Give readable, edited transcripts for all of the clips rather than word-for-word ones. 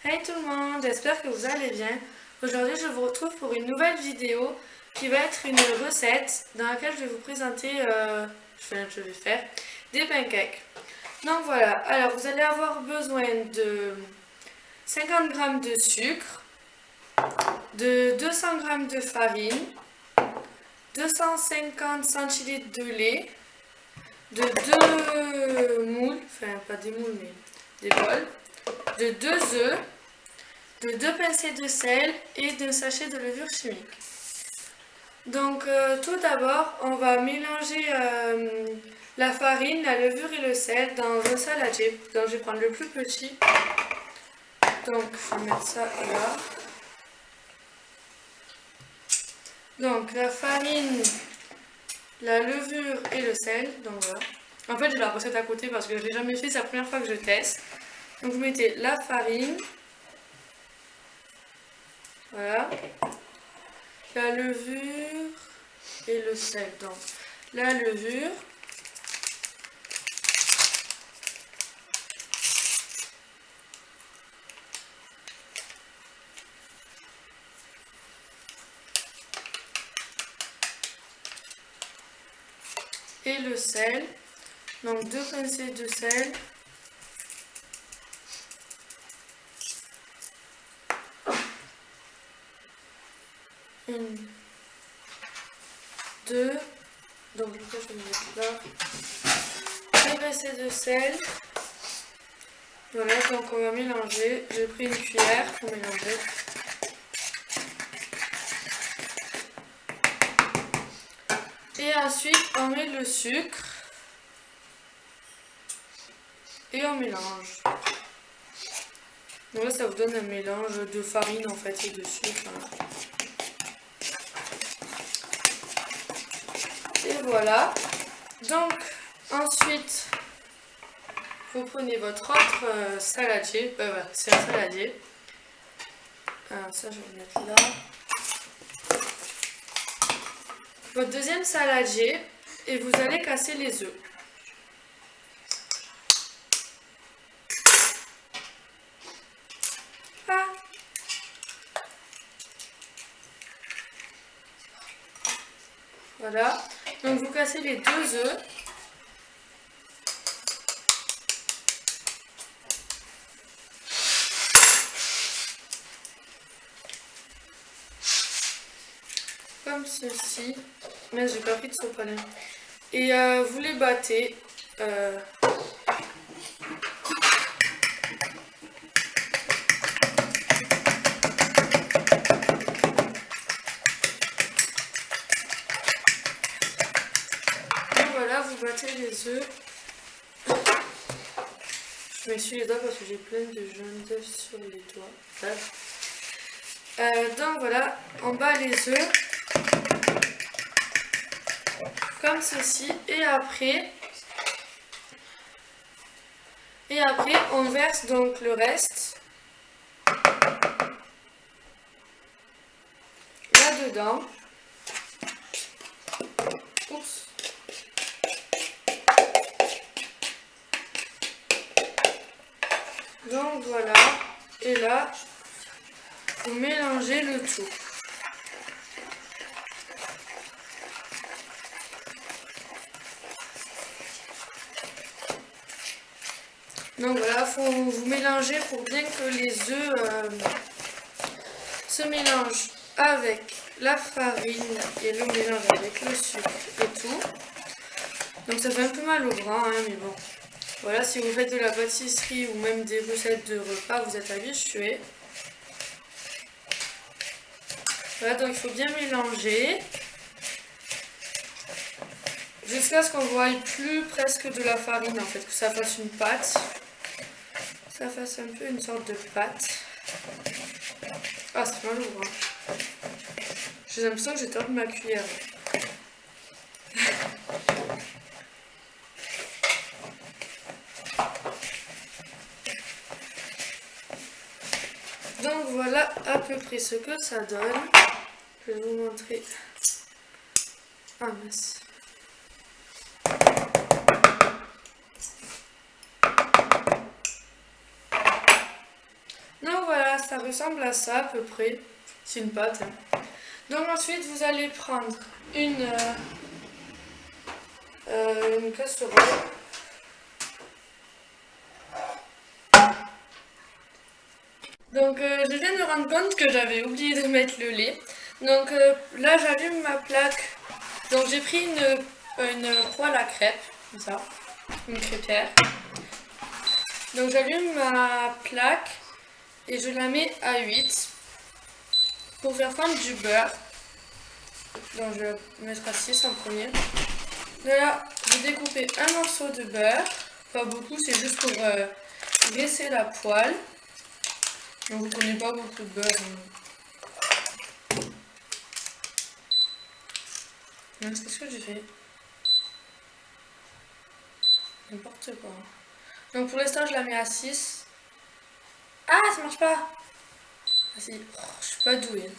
Hey tout le monde, j'espère que vous allez bien. Aujourd'hui je vous retrouve pour une nouvelle vidéo qui va être une recette dans laquelle je vais vous présenter, je vais faire des pancakes. Donc voilà, alors vous allez avoir besoin de 50 g de sucre, de 200 g de farine, 250 centilitres de lait, de 2 moules, enfin pas des moules mais des bols, de 2 œufs, de 2 pincées de sel et de sachets de levure chimique. Donc tout d'abord, on va mélanger la farine, la levure et le sel dans un saladier. Donc je vais prendre le plus petit. Donc je vais mettre ça là. Donc la farine, la levure et le sel. Donc voilà. En fait j'ai la recette à côté parce que je l'ai jamais fait, c'est la première fois que je teste. Donc vous mettez la farine. Voilà. La levure et le sel. Donc la levure. Et le sel. Donc 2 pincées de sel. Une, 2, donc je vais mettre là. 2 pincées de sel. Voilà, donc on va mélanger. J'ai pris une cuillère pour mélanger. Et ensuite, on met le sucre. Et on mélange. Donc là, ça vous donne un mélange de farine en fait et de sucre. Et voilà. Donc, ensuite, vous prenez votre autre saladier. Voilà, c'est un saladier. Alors ça, je vais le mettre là. Votre deuxième saladier. Et vous allez casser les œufs. Ah. Voilà. Donc vous cassez les 2 œufs. Comme ceci. Mais j'ai pas pris de sopalin. Et vous les battez. Voilà, vous battez les œufs. Je m'essuie les doigts parce que j'ai plein de jaunes d'œufs sur les doigts. Donc voilà, on bat les œufs comme ceci. Et après on verse donc le reste là-dedans. Oups. Donc voilà, et là, vous mélangez le tout. Donc voilà, faut vous mélanger pour bien que les œufs se mélangent avec la farine et le mélange avec le sucre et tout. Donc ça fait un peu mal au bras, hein, mais bon. Voilà, si vous faites de la pâtisserie ou même des recettes de repas, vous êtes habitués. Voilà, donc il faut bien mélanger jusqu'à ce qu'on voit plus presque de la farine en fait, que ça fasse une pâte. Ça fasse un peu une sorte de pâte. Ah, c'est mal au bras. J'ai l'impression que j'ai tordu ma cuillère. Donc voilà à peu près ce que ça donne. Je vais vous montrer. Ah mince. Donc voilà. ressemble à ça à peu près. C'est une pâte. Hein. Donc ensuite, vous allez prendre une casserole. Donc je viens de me rendre compte que j'avais oublié de mettre le lait. Donc là, j'allume ma plaque. Donc j'ai pris une poêle à crêpes, comme ça, une crêpière. Donc j'allume ma plaque et je la mets à 8 pour faire fondre du beurre. Donc je vais mettre à 6 en premier. Là, je vais découper un morceau de beurre. Pas beaucoup, c'est juste pour graisser la poêle. Donc vous ne prenez pas beaucoup de beurre. Qu'est-ce que j'ai fait? N'importe quoi. Donc pour l'instant, je la mets à 6. Ah, ça marche pas! Ah si, oh, je suis pas douée.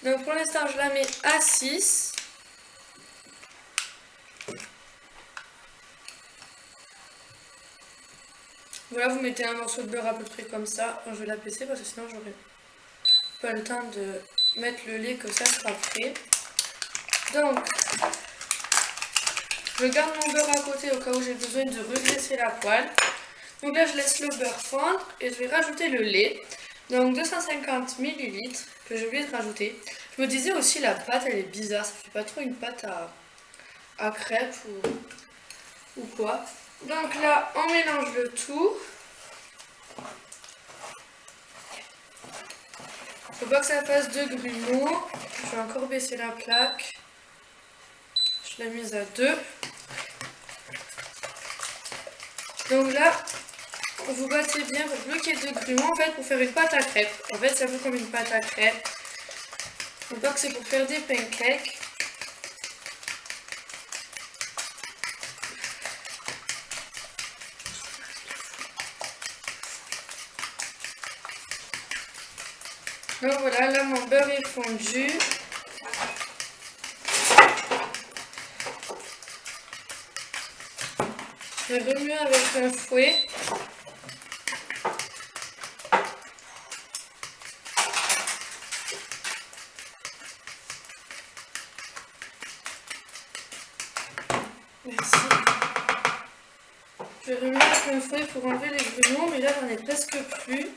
Donc pour l'instant, je la mets à 6. Voilà, vous mettez un morceau de beurre à peu près comme ça. Enfin, je vais la baisser parce que sinon j'aurai pas le temps de mettre le lait, que ça sera prêt. Donc, je garde mon beurre à côté au cas où j'ai besoin de regraisser la poêle. Donc là, je laisse le beurre fondre et je vais rajouter le lait. Donc 250 ml que j'ai oublié de rajouter. Je me disais aussi la pâte, elle est bizarre. Ça fait pas trop une pâte à crêpes ou quoi. Donc là, on mélange le tout. Faut pas que ça fasse de grumeaux. Je vais encore baisser la plaque. Je l'ai mise à 2. Donc là, vous battez bien pour plus qu'il y ait de grumeaux en fait pour faire une pâte à crêpes. En fait, c'est un peu comme une pâte à crêpes. Faut pas que c'est pour faire des pancakes. Donc voilà, là mon beurre est fondu. Je remue avec un fouet. Merci. Je remue avec un fouet pour enlever les grumeaux, mais là j'en ai presque plus.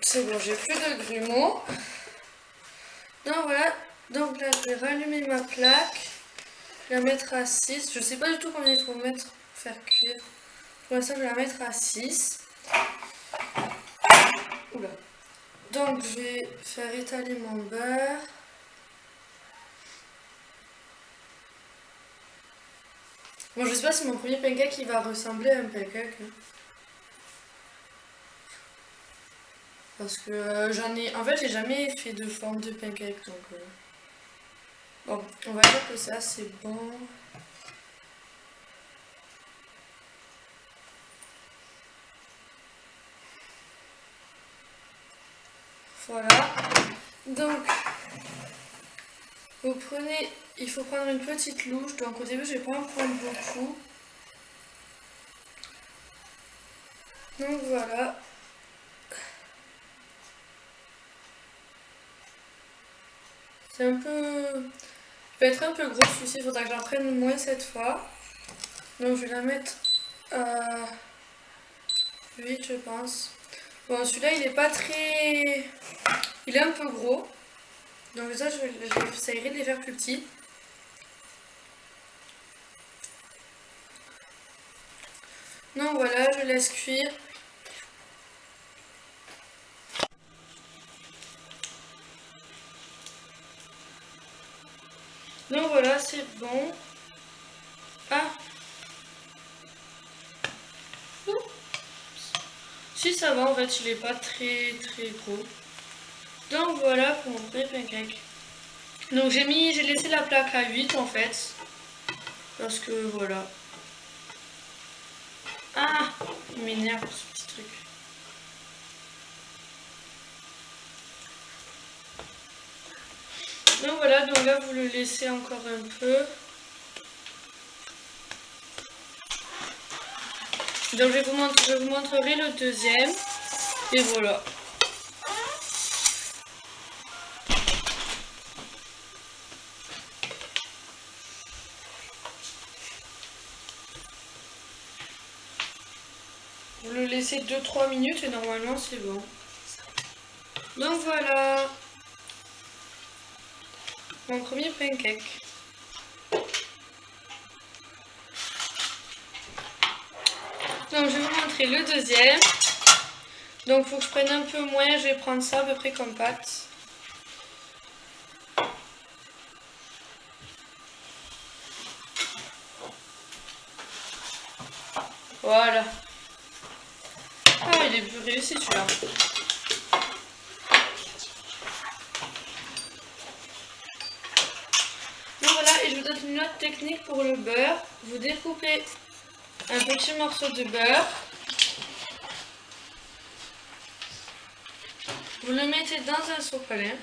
C'est bon, j'ai plus de grumeaux. Donc voilà, donc là je vais rallumer ma plaque, je vais la mettre à 6. Je sais pas du tout combien il faut mettre pour faire cuire. Pour l'instant, je vais la mettre à 6. Oula. Donc je vais faire étaler mon beurre. Bon, je sais pas si mon premier pancake il va ressembler à un pancake. Parce que en fait, j'ai jamais fait de forme de pancake, donc bon, on va dire que ça c'est bon. Voilà. Donc, il faut prendre une petite louche. Donc au début, je vais pas en prendre beaucoup. Donc voilà. C'est un peu... Il va être un peu gros celui-ci, il faudra que j'en prenne moins cette fois. Donc je vais la mettre à 8 je pense. Bon celui-là il est pas très... Il est un peu gros. Donc ça j'essaierai de les faire plus petits. Donc voilà, je laisse cuire. Donc voilà, c'est bon. Ah. Si ça va, en fait, il est pas très gros. Donc voilà pour mon premier pancake. Donc j'ai laissé la plaque à 8 en fait. Parce que voilà. Ah, il m'énerve ce petit truc. Donc voilà, donc là vous le laissez encore un peu. Donc je vous montrerai le deuxième. Et voilà. Vous le laissez 2-3 minutes et normalement c'est bon. Donc voilà. Mon premier pancake. Donc je vais vous montrer le deuxième. Donc il faut que je prenne un peu moins, je vais prendre ça à peu près comme pâte. Voilà. Ah, il est plus réussi celui-là. Donc voilà, et je vous donne une autre technique pour le beurre. Vous découpez un petit morceau de beurre. Vous le mettez dans un sopalin.